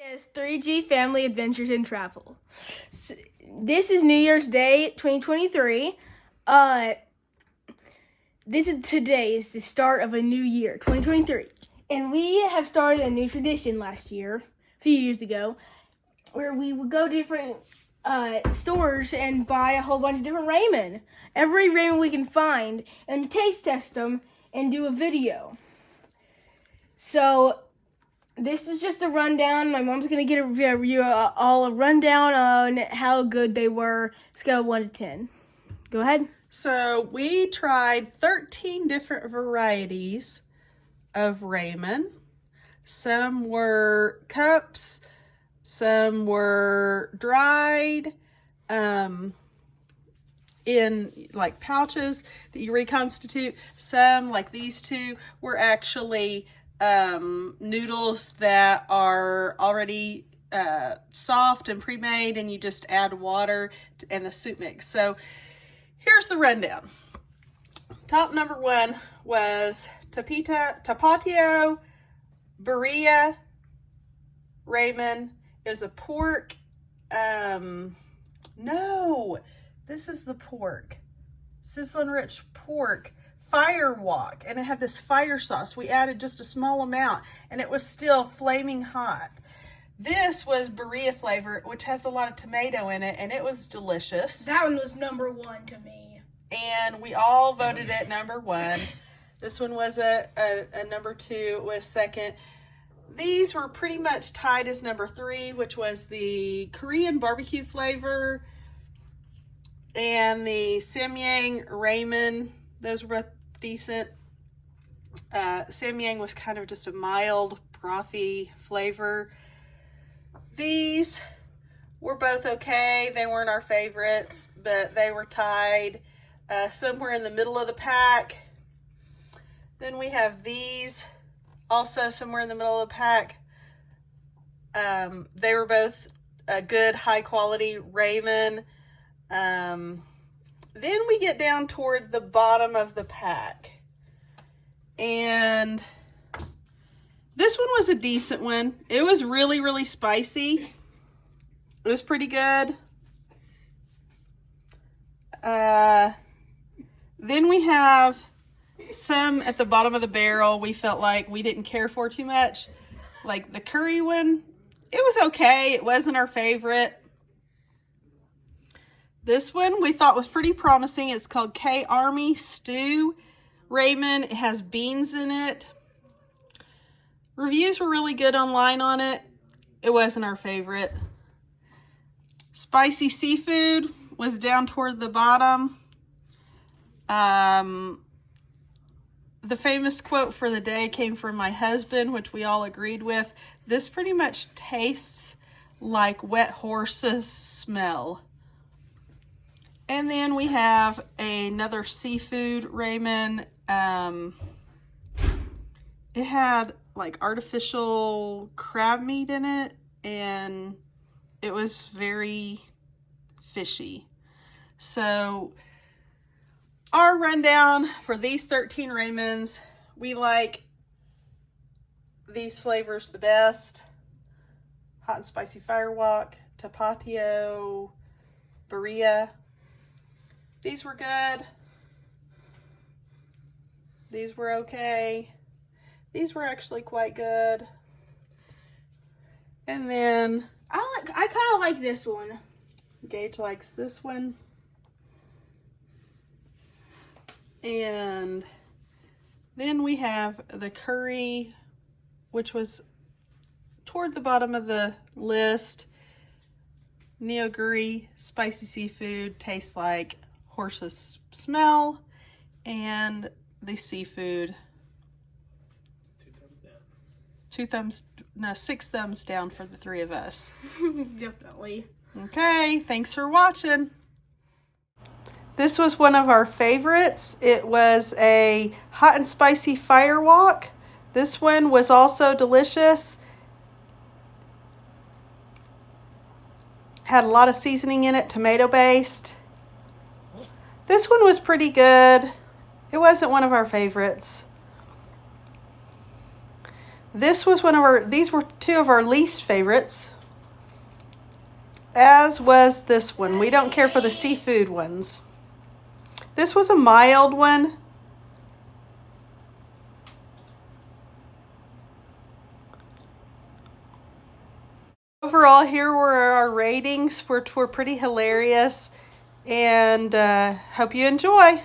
Is 3G Family Adventures and Travel. So, this is New Year's Day 2023. Today is the start of a new year, 2023. And we have started a new tradition last year, a few years ago, where we would go to different stores and buy a whole bunch of different ramen. Every ramen we can find, and taste test them and do a video. So this is just a rundown. My mom's going to get a rundown on how good they were, scale of 1 to 10. Go ahead. So we tried 13 different varieties of ramen. Some were cups, some were dried in like pouches that you reconstitute. Some, like these two, were actually noodles that are already soft and pre-made, and you just add water and the soup mix. So here's the rundown. Top number 1 was Tapatio Birria ramen. It was a pork. No, this is the pork. Sizzling rich pork. Fire wok, and it had this fire sauce. We added just a small amount, and it was still flaming hot. This was birria flavor, which has a lot of tomato in it, and it was delicious. That one was number 1 to me. And we all voted it number 1. This one was a number 2, was second. These were pretty much tied as number 3, which was the Korean barbecue flavor and the Samyang ramen. Those were both decent. Samyang was kind of just a mild, brothy flavor. These were both okay. They weren't our favorites, but they were tied somewhere in the middle of the pack. Then we have these, also somewhere in the middle of the pack. They were both a good, high-quality ramen. Then we get down toward the bottom of the pack. And this one was a decent one. It was really, really spicy. It was pretty good. Then we have some at the bottom of the barrel we felt like we didn't care for too much. Like the curry one, it was okay. It wasn't our favorite. This one we thought was pretty promising. It's called K-Army Stew Ramen. It has beans in it. Reviews were really good online on it. It wasn't our favorite. Spicy seafood was down toward the bottom. The famous quote for the day came from my husband, which we all agreed with. This pretty much tastes like wet horses smell. And then we have another seafood ramen. It had like artificial crab meat in it, and it was very fishy. So our rundown for these 13 ramens, we like these flavors the best. Hot and spicy fire wok, Tapatio Birria. These were good. These were okay. These were actually quite good. And then I kind of like this one. Gage likes this one. And then we have the curry, which was toward the bottom of the list. Neoguri spicy seafood, tastes like horses smell, and the seafood. 6 thumbs down for the 3 of us. Definitely. Okay, thanks for watching. This was one of our favorites. It was a hot and spicy fire wok. This one was also delicious. Had a lot of seasoning in it, tomato based. This one was pretty good. It wasn't one of our favorites. This was these were two of our least favorites, as was this one. We don't care for the seafood ones. This was a mild one. Overall, here were our ratings. We're pretty hilarious, and hope you enjoy.